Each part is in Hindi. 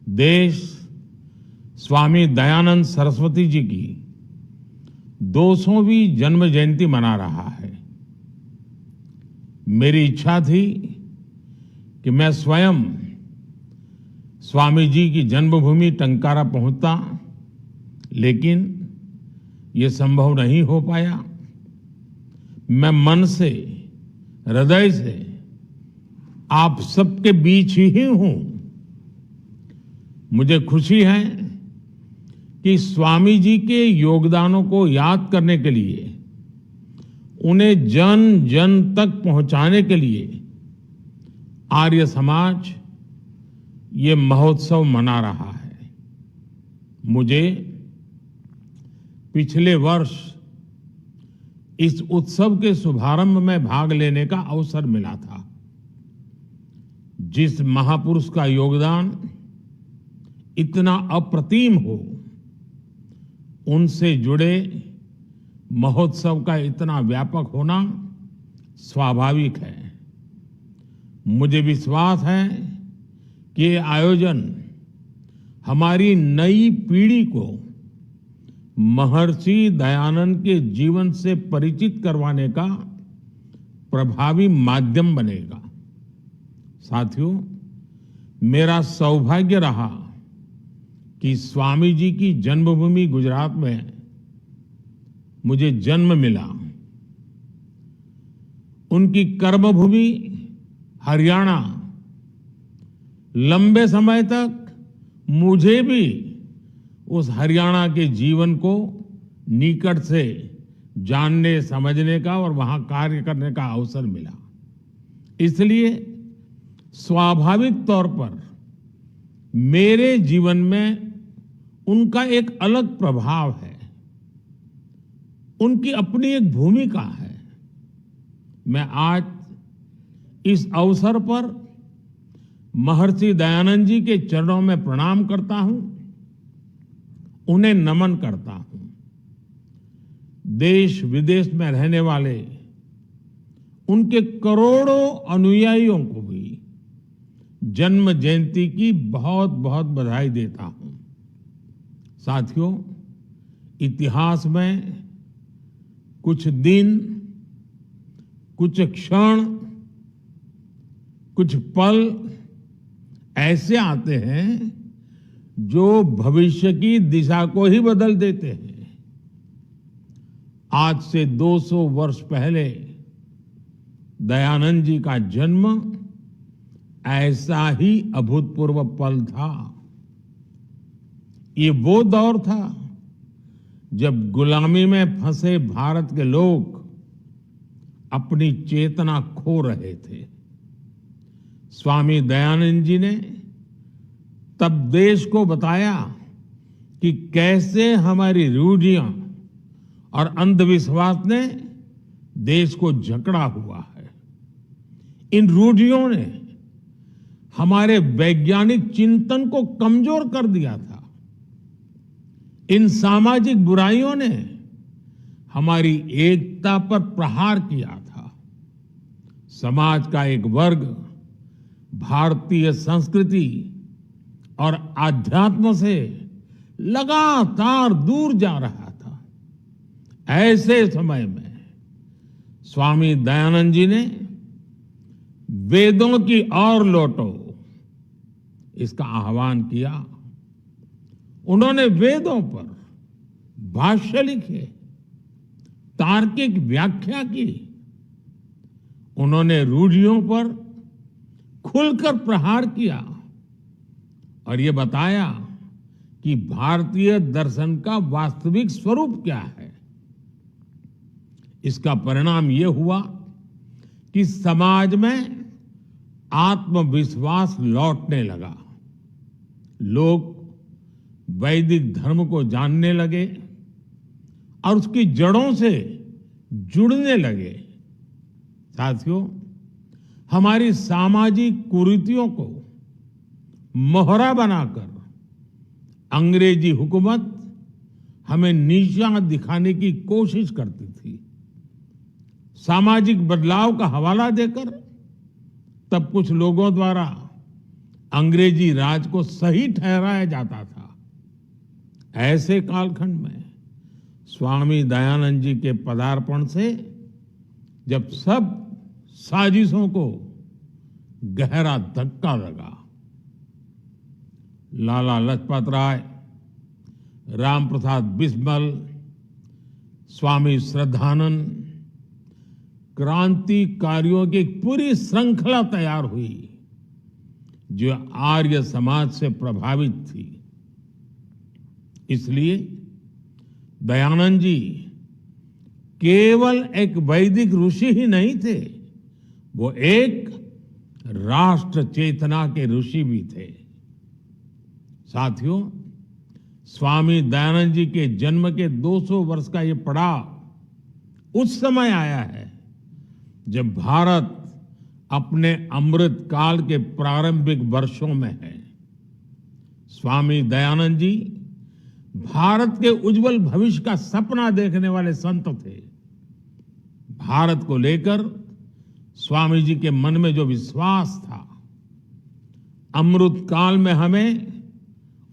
देश स्वामी दयानंद सरस्वती जी की 200वीं जन्म जयंती मना रहा है। मेरी इच्छा थी कि मैं स्वयं स्वामी जी की जन्मभूमि टंकारा पहुंचता, लेकिन ये संभव नहीं हो पाया। मैं मन से, हृदय से आप सबके बीच ही हूं। मुझे खुशी है कि स्वामी जी के योगदानों को याद करने के लिए, उन्हें जन जन तक पहुंचाने के लिए आर्य समाज ये महोत्सव मना रहा है। मुझे पिछले वर्ष इस उत्सव के शुभारंभ में भाग लेने का अवसर मिला था। जिस महापुरुष का योगदान इतना अप्रतिम हो, उनसे जुड़े महोत्सव का इतना व्यापक होना स्वाभाविक है। मुझे विश्वास है कि ये आयोजन हमारी नई पीढ़ी को महर्षि दयानंद के जीवन से परिचित करवाने का प्रभावी माध्यम बनेगा। साथियों, मेरा सौभाग्य रहा कि स्वामी जी की जन्मभूमि गुजरात में मुझे जन्म मिला। उनकी कर्मभूमि हरियाणा लंबे समय तक मुझे भी उस हरियाणा के जीवन को निकट से जानने, समझने का और वहां कार्य करने का अवसर मिला। इसलिए स्वाभाविक तौर पर मेरे जीवन में उनका एक अलग प्रभाव है, उनकी अपनी एक भूमिका है। मैं आज इस अवसर पर महर्षि दयानंद जी के चरणों में प्रणाम करता हूं, उन्हें नमन करता हूं। देश विदेश में रहने वाले उनके करोड़ों अनुयायियों को भी जन्म जयंती की बहुत बहुत बधाई देता हूं। साथियों, इतिहास में कुछ दिन, कुछ क्षण, कुछ पल ऐसे आते हैं जो भविष्य की दिशा को ही बदल देते हैं। आज से 200 वर्ष पहले दयानंद जी का जन्म ऐसा ही अभूतपूर्व पल था। ये वो दौर था जब गुलामी में फंसे भारत के लोग अपनी चेतना खो रहे थे। स्वामी दयानंद जी ने तब देश को बताया कि कैसे हमारी रूढ़ियां और अंधविश्वास ने देश को जकड़ा हुआ है। इन रूढ़ियों ने हमारे वैज्ञानिक चिंतन को कमजोर कर दिया था। इन सामाजिक बुराइयों ने हमारी एकता पर प्रहार किया था। समाज का एक वर्ग भारतीय संस्कृति और आध्यात्म से लगातार दूर जा रहा था। ऐसे समय में स्वामी दयानंद जी ने वेदों की ओर लौटो, इसका आह्वान किया। उन्होंने वेदों पर भाष्य लिखे, तार्किक व्याख्या की। उन्होंने रूढ़ियों पर खुलकर प्रहार किया और ये बताया कि भारतीय दर्शन का वास्तविक स्वरूप क्या है। इसका परिणाम ये हुआ कि समाज में आत्मविश्वास लौटने लगा। लोग वैदिक धर्म को जानने लगे और उसकी जड़ों से जुड़ने लगे। साथियों, हमारी सामाजिक कुरीतियों को मोहरा बनाकर अंग्रेजी हुकूमत हमें नीचा दिखाने की कोशिश करती थी। सामाजिक बदलाव का हवाला देकर तब कुछ लोगों द्वारा अंग्रेजी राज को सही ठहराया जाता था। ऐसे कालखंड में स्वामी दयानंद जी के पदार्पण से जब सब साजिशों को गहरा धक्का लगा, लाला लाजपत राय, राम प्रसाद बिस्मिल, स्वामी श्रद्धानंद, क्रांतिकारियों की एक पूरी श्रृंखला तैयार हुई जो आर्य समाज से प्रभावित थी। इसलिए दयानंद जी केवल एक वैदिक ऋषि ही नहीं थे, वो एक राष्ट्र चेतना के ऋषि भी थे। साथियों, स्वामी दयानंद जी के जन्म के 200 वर्ष का ये पड़ाव उस समय आया है जब भारत अपने अमृत काल के प्रारंभिक वर्षों में है। स्वामी दयानंद जी भारत के उज्जवल भविष्य का सपना देखने वाले संत थे। भारत को लेकर स्वामी जी के मन में जो विश्वास था, अमृत काल में हमें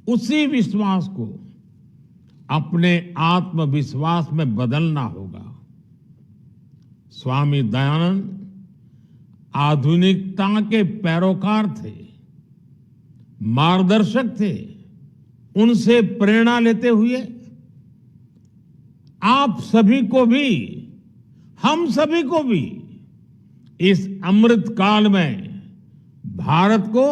उसी विश्वास को अपने आत्मविश्वास में बदलना होगा। स्वामी दयानंद आधुनिकता के पैरोकार थे, मार्गदर्शक थे। उनसे प्रेरणा लेते हुए आप सभी को भी, हम सभी को भी इस अमृत काल में भारत को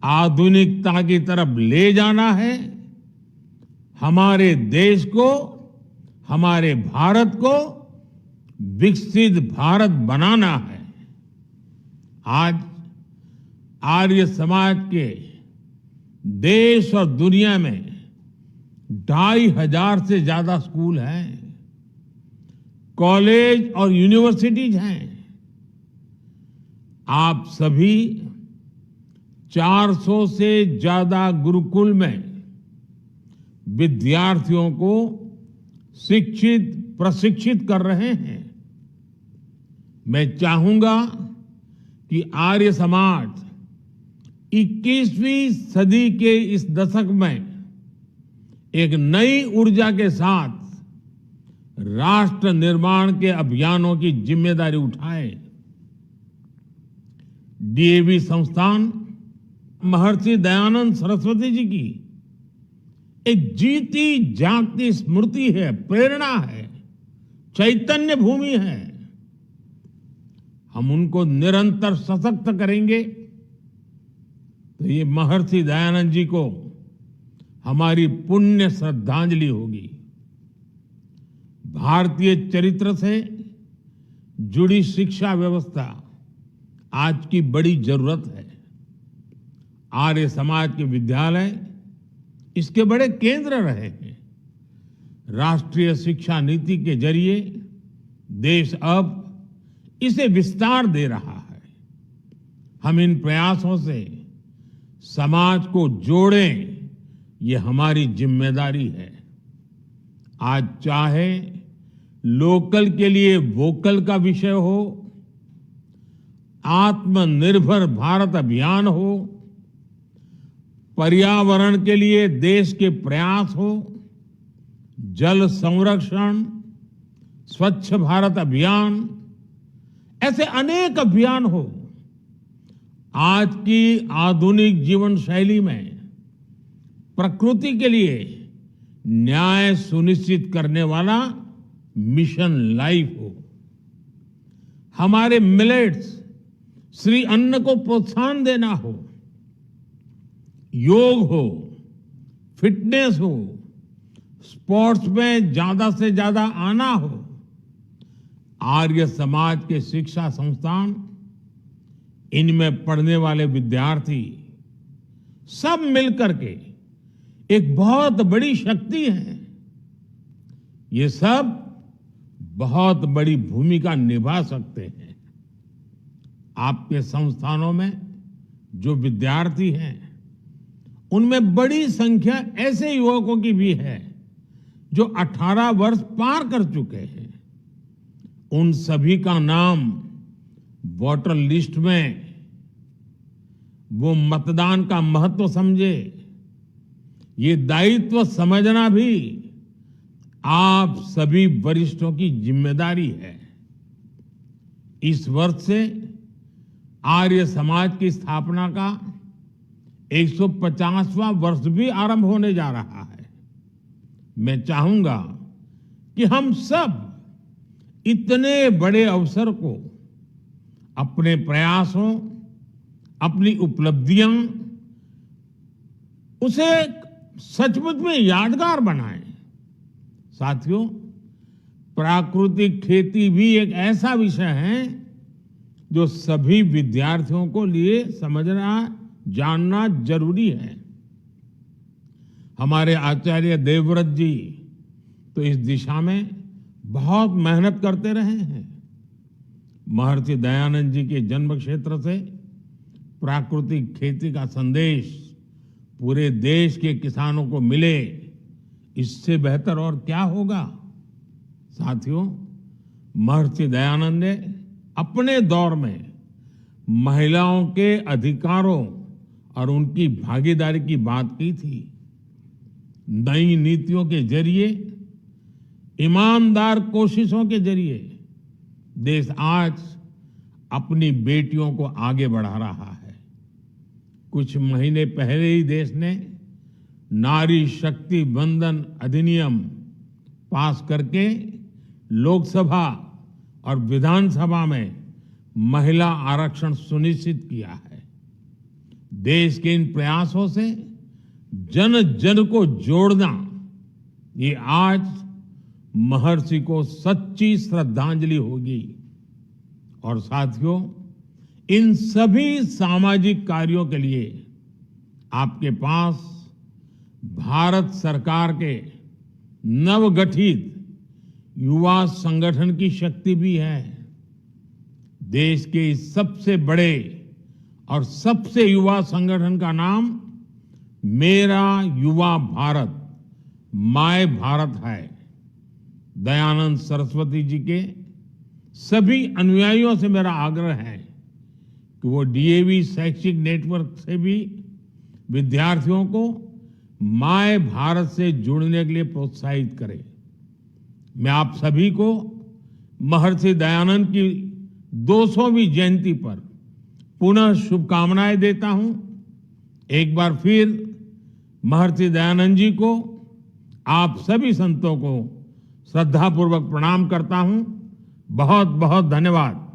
आधुनिकता की तरफ ले जाना है। हमारे देश को, हमारे भारत को विकसित भारत बनाना है। आज आर्य समाज के देश और दुनिया में 2,500 से ज्यादा स्कूल हैं, कॉलेज और यूनिवर्सिटीज हैं। आप सभी 400 से ज्यादा गुरुकुल में विद्यार्थियों को शिक्षित प्रशिक्षित कर रहे हैं। मैं चाहूंगा कि आर्य समाज 21वीं सदी के इस दशक में एक नई ऊर्जा के साथ राष्ट्र निर्माण के अभियानों की जिम्मेदारी उठाए। डीएवी संस्थान महर्षि दयानंद सरस्वती जी की एक जीती जागती स्मृति है, प्रेरणा है, चैतन्य भूमि है। हम उनको निरंतर सशक्त करेंगे तो ये महर्षि दयानंद जी को हमारी पुण्य श्रद्धांजलि होगी। भारतीय चरित्र से जुड़ी शिक्षा व्यवस्था आज की बड़ी जरूरत है। आर्य समाज के विद्यालय इसके बड़े केंद्र रहे हैं। राष्ट्रीय शिक्षा नीति के जरिए देश अब इसे विस्तार दे रहा है। हम इन प्रयासों से समाज को जोड़ें, ये हमारी जिम्मेदारी है। आज चाहे लोकल के लिए वोकल का विषय हो, आत्मनिर्भर भारत अभियान हो, पर्यावरण के लिए देश के प्रयास हो, जल संरक्षण, स्वच्छ भारत अभियान, ऐसे अनेक अभियान हो। आज की आधुनिक जीवन शैली में प्रकृति के लिए न्याय सुनिश्चित करने वाला मिशन लाइफ हो, हमारे मिलेट्स श्री अन्न को प्रोत्साहन देना हो, योग हो, फिटनेस हो, स्पोर्ट्स में ज्यादा से ज्यादा आना हो। आर्य समाज के शिक्षा संस्थान, इनमें पढ़ने वाले विद्यार्थी सब मिलकर के एक बहुत बड़ी शक्ति है। ये सब बहुत बड़ी भूमिका निभा सकते हैं। आपके संस्थानों में जो विद्यार्थी हैं, उनमें बड़ी संख्या ऐसे युवकों की भी है जो 18 वर्ष पार कर चुके हैं। उन सभी का नाम वोटर लिस्ट में वो मतदान का महत्व समझे। ये दायित्व समझना भी आप सभी वरिष्ठों की जिम्मेदारी है। इस वर्ष से आर्य समाज की स्थापना का 150वां वर्ष भी आरंभ होने जा रहा है। मैं चाहूंगा कि हम सब इतने बड़े अवसर को अपने प्रयासों, अपनी उपलब्धियां, उसे सचमुच में यादगार बनाएं। साथियों, प्राकृतिक खेती भी एक ऐसा विषय है जो सभी विद्यार्थियों को लिए समझना, जानना जरूरी है। हमारे आचार्य देवव्रत जी तो इस दिशा में बहुत मेहनत करते रहे हैं। महर्षि दयानंद जी के जन्म क्षेत्र से प्राकृतिक खेती का संदेश पूरे देश के किसानों को मिले, इससे बेहतर और क्या होगा। साथियों, महर्षि दयानंद ने अपने दौर में महिलाओं के अधिकारों और उनकी भागीदारी की बात की थी। नई नीतियों के जरिए, ईमानदार कोशिशों के जरिए देश आज अपनी बेटियों को आगे बढ़ा रहा है। कुछ महीने पहले ही देश ने नारी शक्ति वंदन अधिनियम पास करके लोकसभा और विधानसभा में महिला आरक्षण सुनिश्चित किया है। देश के इन प्रयासों से जन जन को जोड़ना, ये आज महर्षि को सच्ची श्रद्धांजलि होगी। और साथियों, इन सभी सामाजिक कार्यों के लिए आपके पास भारत सरकार के नवगठित युवा संगठन की शक्ति भी है। देश के इस सबसे बड़े और सबसे युवा संगठन का नाम मेरा युवा भारत, माय भारत है। दयानंद सरस्वती जी के सभी अनुयायियों से मेरा आग्रह है कि वो डीएवी शैक्षिक नेटवर्क से भी विद्यार्थियों को माय भारत से जुड़ने के लिए प्रोत्साहित करें। मैं आप सभी को महर्षि दयानंद की 200वीं जयंती पर पुनः शुभकामनाएं देता हूं। एक बार फिर महर्षि दयानंद जी को, आप सभी संतों को श्रद्धापूर्वक प्रणाम करता हूं। बहुत बहुत धन्यवाद।